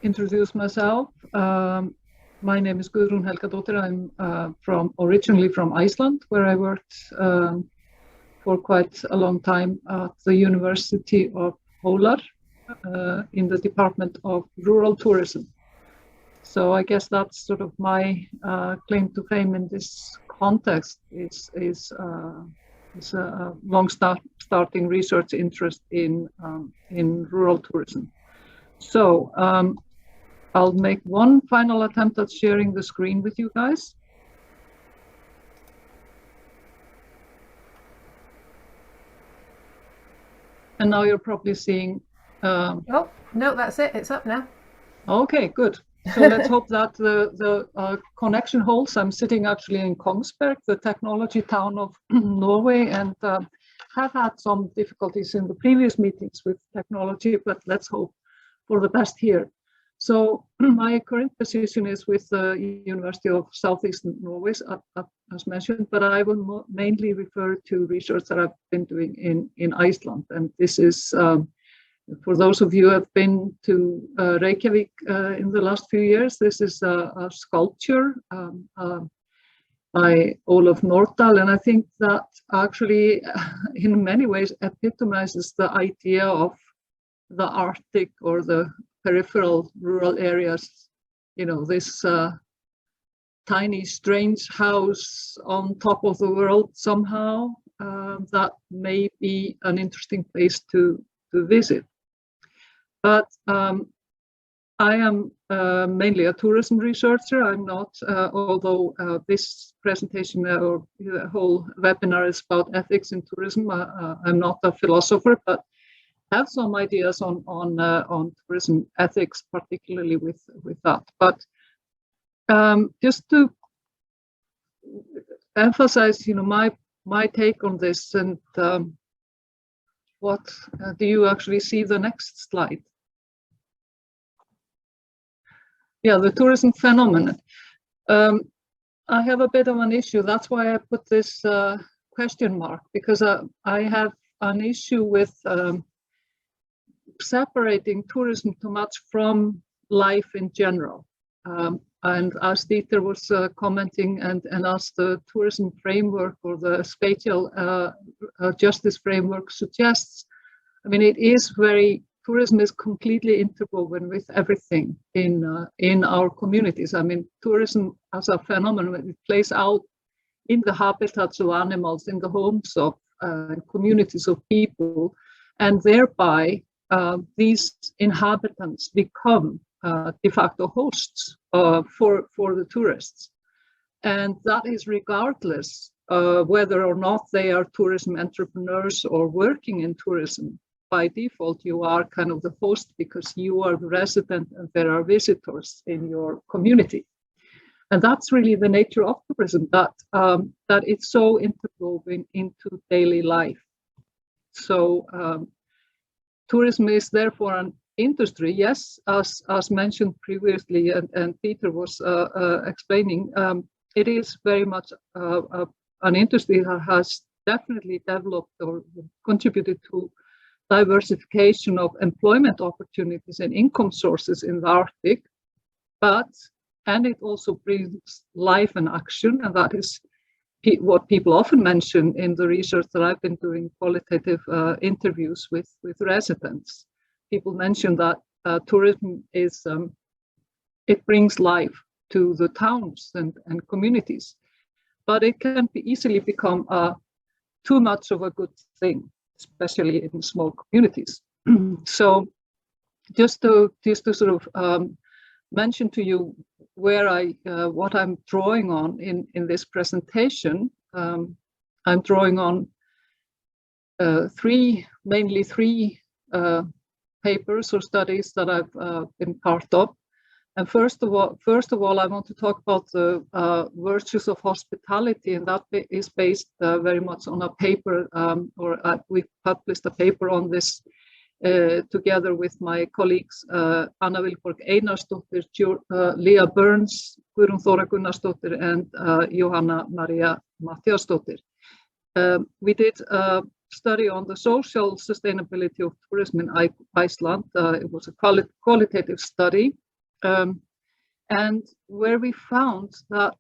introduce myself. My name is Gudrun Helgadottir. I'm originally from Iceland, where I worked for quite a long time at the University of Hólar in the Department of Rural Tourism. So I guess that's sort of my claim to fame in this context is a long-starting research interest in rural tourism. So I'll make one final attempt at sharing the screen with you guys. And now you're probably seeing... Oh, no, that's it. It's up now. Okay, good. So let's hope that the connection holds. I'm sitting actually in Kongsberg, the technology town of Norway, and have had some difficulties in the previous meetings with technology, but let's hope for the best here. So my current position is with the University of Southeastern Norway, as mentioned, but I will mainly refer to research that I've been doing in Iceland. And this is, for those of you who have been to Reykjavik in the last few years, this is a sculpture by Ólaf Nordal. And I think that actually, in many ways, epitomizes the idea of the Arctic or the peripheral rural areas, you know, this tiny, strange house on top of the world somehow, that may be an interesting place to visit. But I am mainly a tourism researcher. I'm not, although this presentation or the whole webinar is about ethics in tourism, I'm not a philosopher, but have some ideas on tourism ethics, particularly with that. But just to emphasize, you know, my take on this, and what do you actually see the next slide? Yeah, the tourism phenomenon. I have a bit of an issue. That's why I put this question mark, because I have an issue with separating tourism too much from life in general. And as Dieter was commenting, and as the tourism framework or the spatial justice framework suggests, I mean, tourism is completely interwoven with everything in our communities. I mean, tourism as a phenomenon, it plays out in the habitats of animals, in the homes of communities of people, and thereby these inhabitants become de facto hosts for the tourists. And that is regardless whether or not they are tourism entrepreneurs or working in tourism. By default, you are kind of the host because you are the resident and there are visitors in your community. And that's really the nature of tourism, that it's so interwoven into daily life. So tourism is therefore an industry, yes, as mentioned previously, and Peter was explaining, it is very much an industry that has definitely developed or contributed to diversification of employment opportunities and income sources in the Arctic, and it also brings life and action, and that is what people often mention in the research that I've been doing, qualitative interviews with residents. People mention that tourism is, it brings life to the towns and communities, but it can easily become too much of a good thing, especially in small communities. So just to sort of mention to you where what I'm drawing on in this presentation, I'm drawing on mainly three papers or studies that I've been part of. And first of all, I want to talk about the virtues of hospitality, and that is based very much on a paper, we published a paper on this together with my colleagues Anna Vilborg Einarsdóttir, Leah Burns, Guðrún Þóra Gunnarsdóttir, and Johanna Maria Matthíasdóttir. We did study on the social sustainability of tourism in Iceland. It was a qualitative study, and where we found that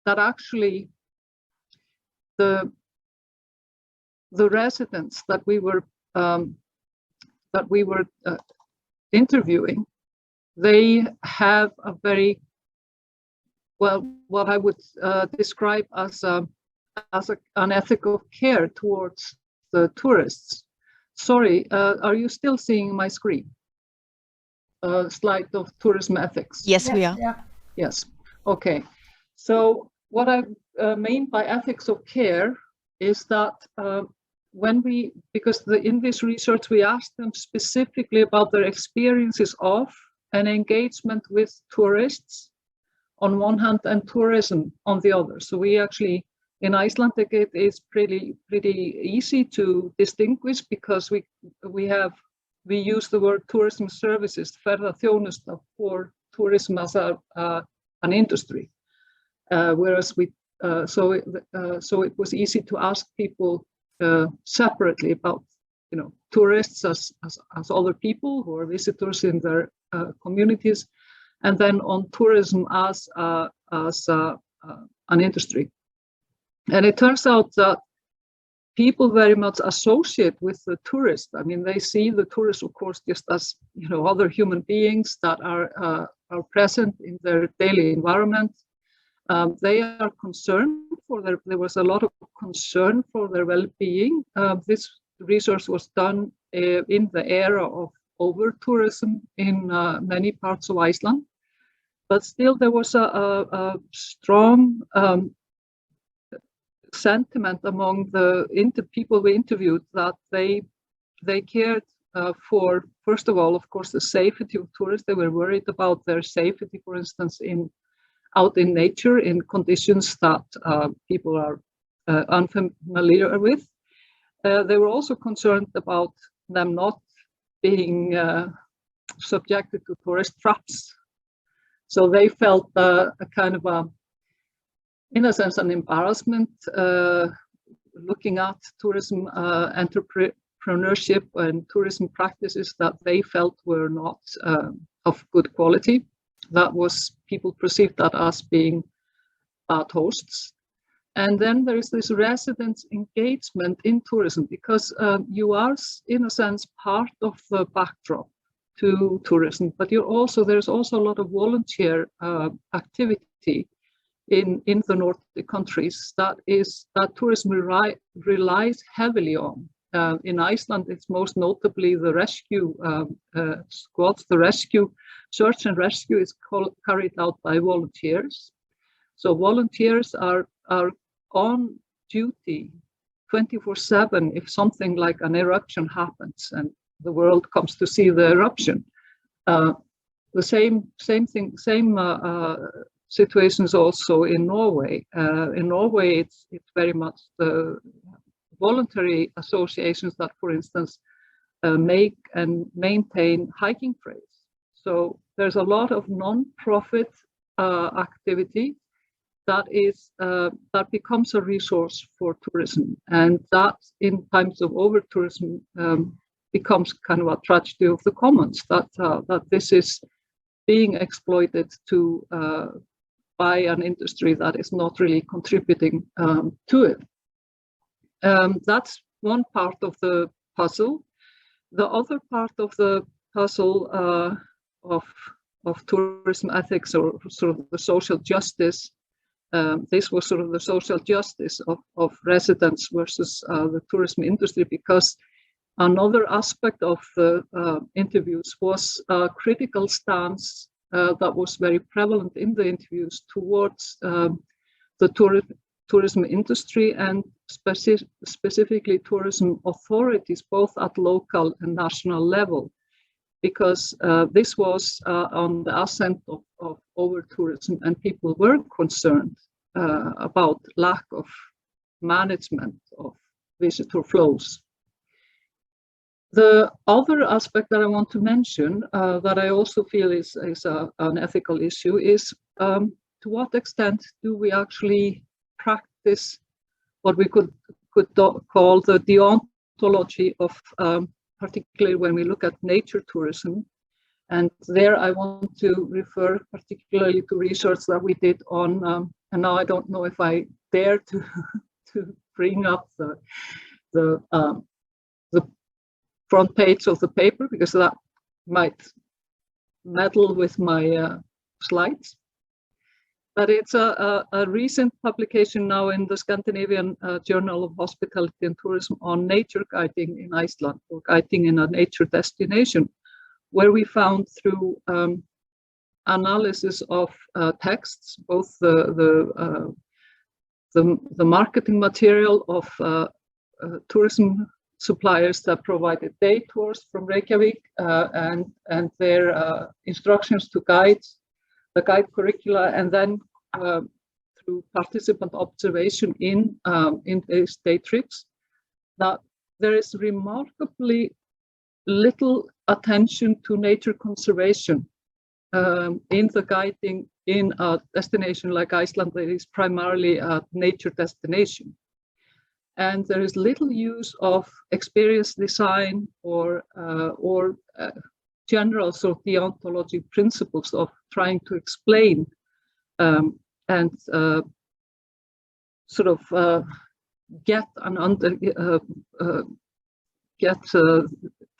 that actually the residents that we were interviewing, they have a very, well, what I would describe as an ethical care towards the tourists. Sorry, are you still seeing my screen? Slide of tourism ethics. Yes, we are. Yeah. Yes. Okay. So what I mean by ethics of care is that because in this research we asked them specifically about their experiences of and engagement with tourists on one hand and tourism on the other. So we actually, in Iceland, it is pretty easy to distinguish because we use the word tourism services, ferðaþjónusta, for tourism as an industry. Whereas so it was easy to ask people separately about, tourists as other people who are visitors in their communities, and then on tourism as an industry. And it turns out that people very much associate with the tourist. I mean, they see the tourist, of course, just as other human beings that are present in their daily environment. They are concerned there was a lot of concern for their well-being. This research was done in the era of over-tourism in many parts of Iceland, but still there was a strong sentiment among the people we interviewed that they cared for, first of all, of course, the safety of tourists. They were worried about their safety, for instance, out in nature in conditions that people are unfamiliar with. They were also concerned about them not being subjected to tourist traps. So they felt a kind of in a sense, an embarrassment looking at tourism entrepreneurship and tourism practices that they felt were not of good quality. People perceived that as being bad hosts. And then there is this residents' engagement in tourism, because you are, in a sense, part of the backdrop to tourism, but there's also a lot of volunteer activity in the Nordic countries that tourism relies heavily on. In Iceland, it's most notably the rescue squads. The search and rescue is carried out by volunteers. So volunteers are on duty 24/7 if something like an eruption happens and the world comes to see the eruption. The same situations also in Norway. In Norway, it's very much the voluntary associations that, for instance, make and maintain hiking trails. So there's a lot of non-profit activity that becomes a resource for tourism, and that in times of over-tourism becomes kind of a tragedy of the commons, that this is being exploited by an industry that is not really contributing to it. That's one part of the puzzle. The other part of the puzzle of tourism ethics, or sort of the social justice, this was sort of the social justice of residents versus the tourism industry, because another aspect of the interviews was a critical stance that was very prevalent in the interviews towards the tourism industry and specifically tourism authorities, both at local and national level, because this was on the ascent of over-tourism, and people were concerned about lack of management of visitor flows. The other aspect that I want to mention, that I also feel is an ethical issue, is to what extent do we actually practice what we could could call the deontology of, particularly when we look at nature tourism. And there I want to refer particularly to research that we did on, and now I don't know if I dare to bring up the front page of the paper, because that might meddle with my slides. But it's a recent publication now in the Scandinavian Journal of Hospitality and Tourism on nature guiding in Iceland, or guiding in a nature destination, where we found through analysis of texts, both the marketing material of tourism suppliers that provided day tours from Reykjavik, and their instructions to guides, the guide curricula, and then through participant observation in these day trips, that there is remarkably little attention to nature conservation in the guiding in a destination like Iceland that is primarily a nature destination. And there is little use of experience design or general sort of deontology principles of trying to explain and sort of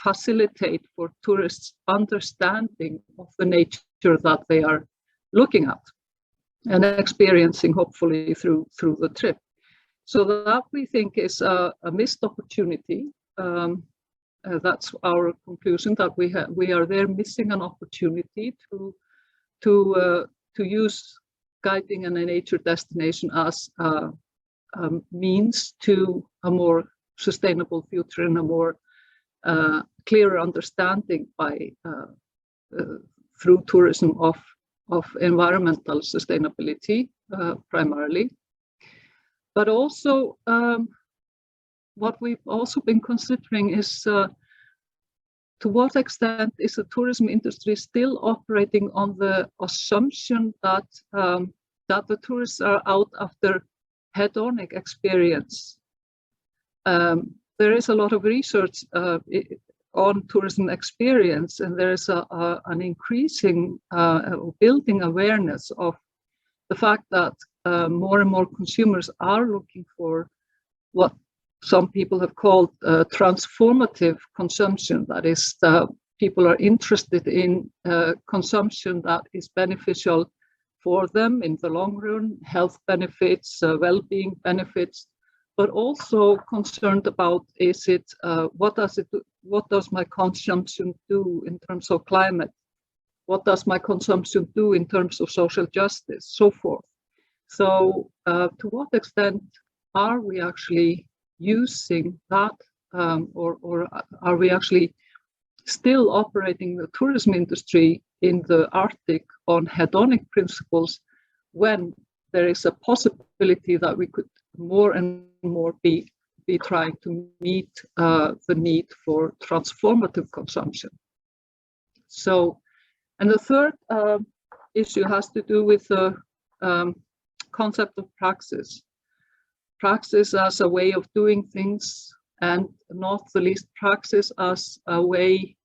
facilitate for tourists understanding of the nature that they are looking at and experiencing, hopefully through the trip. So that we think is a missed opportunity. That's our conclusion, that we are there missing an opportunity to use guiding in a nature destination as a means to a more sustainable future and a more clearer understanding by through tourism of environmental sustainability primarily. But also what we've also been considering is to what extent is the tourism industry still operating on the assumption that the tourists are out after hedonic experience. There is a lot of research on tourism experience, and there is an increasing building awareness of the fact that more and more consumers are looking for what some people have called transformative consumption. That is, people are interested in consumption that is beneficial for them in the long run, health benefits, well-being benefits, but also concerned about what does my consumption do in terms of climate? What does my consumption do in terms of social justice, so forth. So to what extent are we actually using that, or are we actually still operating the tourism industry in the Arctic on hedonic principles, when there is a possibility that we could more and more be trying to meet the need for transformative consumption? So, and the third issue has to do with the concept of praxis. Praxis as a way of doing things, and not the least praxis as a way,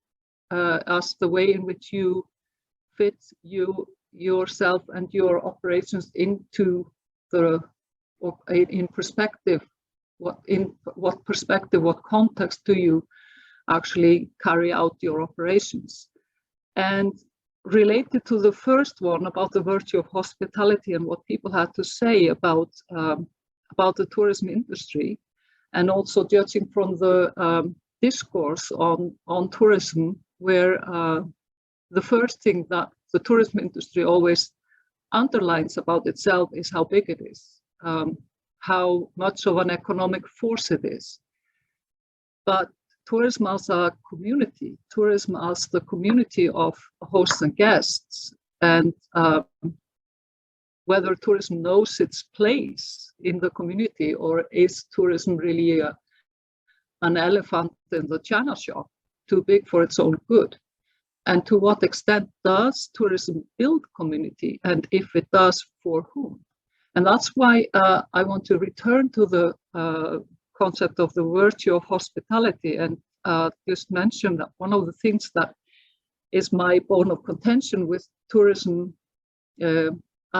as the way in which you fit yourself and your operations into the, or in perspective. What perspective, what context do you actually carry out your operations? And related to the first one about the virtue of hospitality and what people had to say about the tourism industry, and also judging from the discourse on tourism, where the first thing that the tourism industry always underlines about itself is how big it is, how much of an economic force it is. But tourism as a community, tourism as the community of hosts and guests, and whether tourism knows its place in the community, or is tourism really an elephant in the china shop, too big for its own good? And to what extent does tourism build community? And if it does, for whom? And that's why I want to return to the concept of the virtue of hospitality, and just mention that one of the things that is my bone of contention with tourism,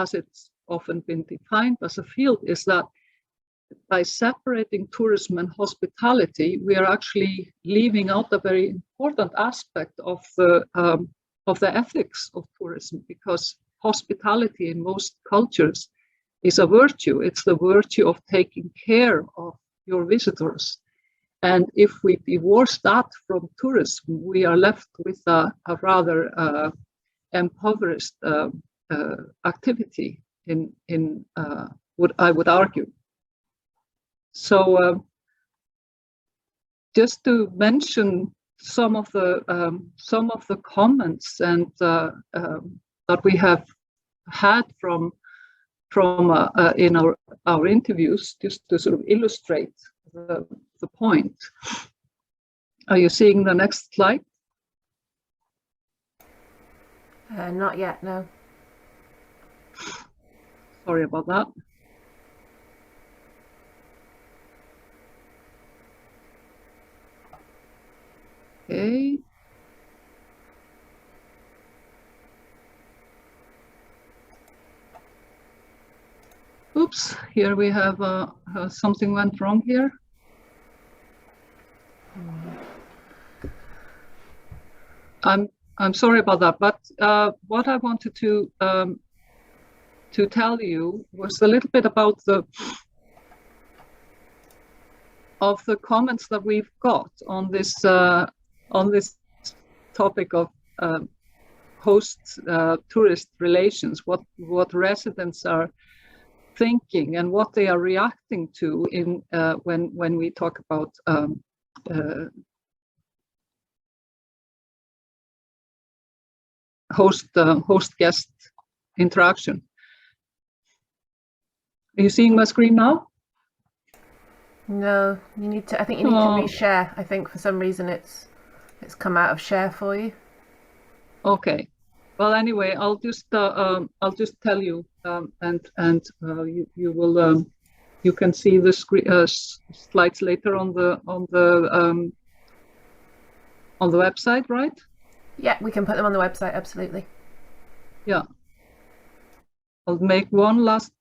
as it's often been defined as a field, is that by separating tourism and hospitality, we are actually leaving out a very important aspect of the ethics of tourism, because hospitality in most cultures is a virtue. It's the virtue of taking care of your visitors. And if we divorce that from tourism, we are left with a rather impoverished activity in what I would argue. So just to mention some of the comments and that we have had from in our interviews, just to sort of illustrate the point. Are you seeing the next slide? Not yet, no. Sorry about that. Okay. Oops, here we have something went wrong here. I'm sorry about that, but what I wanted to tell you was a little bit about the comments that we've got on this topic of host tourist relations, what residents are thinking and what they are reacting to in when we talk about host guest interaction. Are you seeing my screen now? No, you need to. I think you need to reshare. I think for some reason it's come out of share for you. Okay. Well, anyway, I'll just tell you, and you will you can see the screen slides later on the website, right? Yeah, we can put them on the website. Absolutely. Yeah. I'll make one last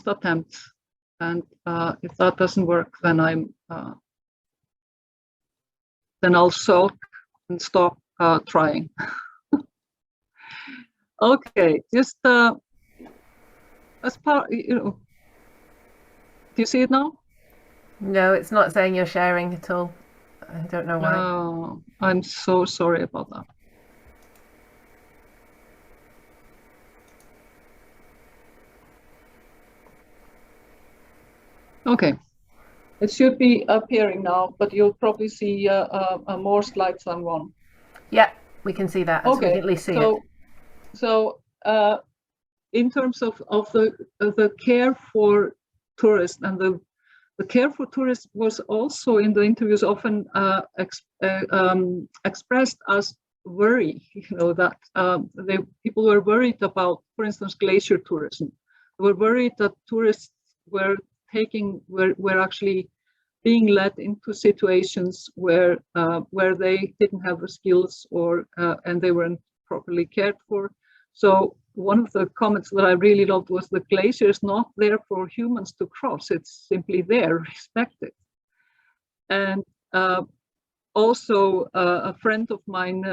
attempt, and if that doesn't work, then then I'll sulk and stop trying. Okay, just as part, do you see it now? No, it's not saying you're sharing at all. I don't know why. Oh, I'm so sorry about that. Okay, it should be appearing now, but you'll probably see more slides than one. Yeah, we can see that. Okay, so we can at least see it. So in terms of the care for tourists, and the care for tourists was also in the interviews often expressed as worry. You know, that people were worried about, for instance, glacier tourism. They were worried that tourists were actually being led into situations where they didn't have the skills or and they weren't properly cared for. So one of the comments that I really loved was, the glacier is not there for humans to cross, it's simply there, respected. And also a friend of mine,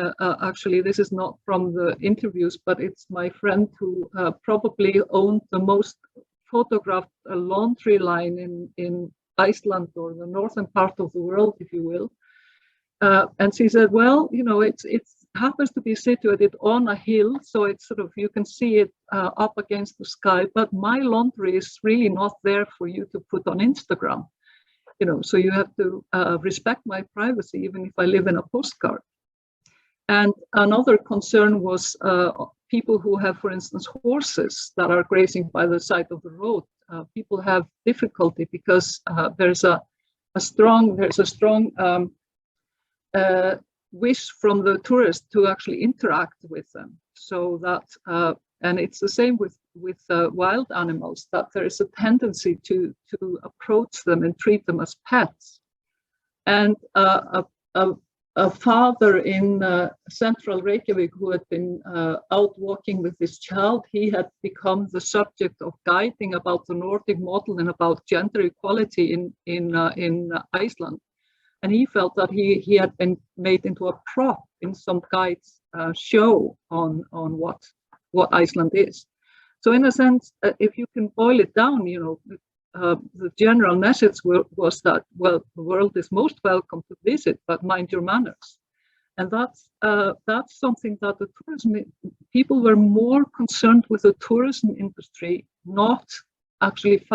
actually this is not from the interviews, but it's my friend who probably owned the most photographed laundry line in Iceland, or the northern part of the world, if you will. And she said, well, you know, it happens to be situated on a hill, so it's sort of, you can see it up against the sky, but my laundry is really not there for you to put on Instagram. You know, so you have to respect my privacy, even if I live in a postcard. And another concern was people who have, for instance, horses that are grazing by the side of the road. People have difficulty because there's a strong wish from the tourist to actually interact with them. So that, and it's the same with wild animals, that there is a tendency to approach them and treat them as pets. And a father in central Reykjavik who had been out walking with his child, he had become the subject of guiding about the Nordic model and about gender equality in Iceland. And he felt that he had been made into a prop in some guide's show on what Iceland is. So in a sense, if you can boil it down, the general message was that, well, the world is most welcome to visit, but mind your manners. And that's something that the tourism people were more concerned with the tourism industry, not actually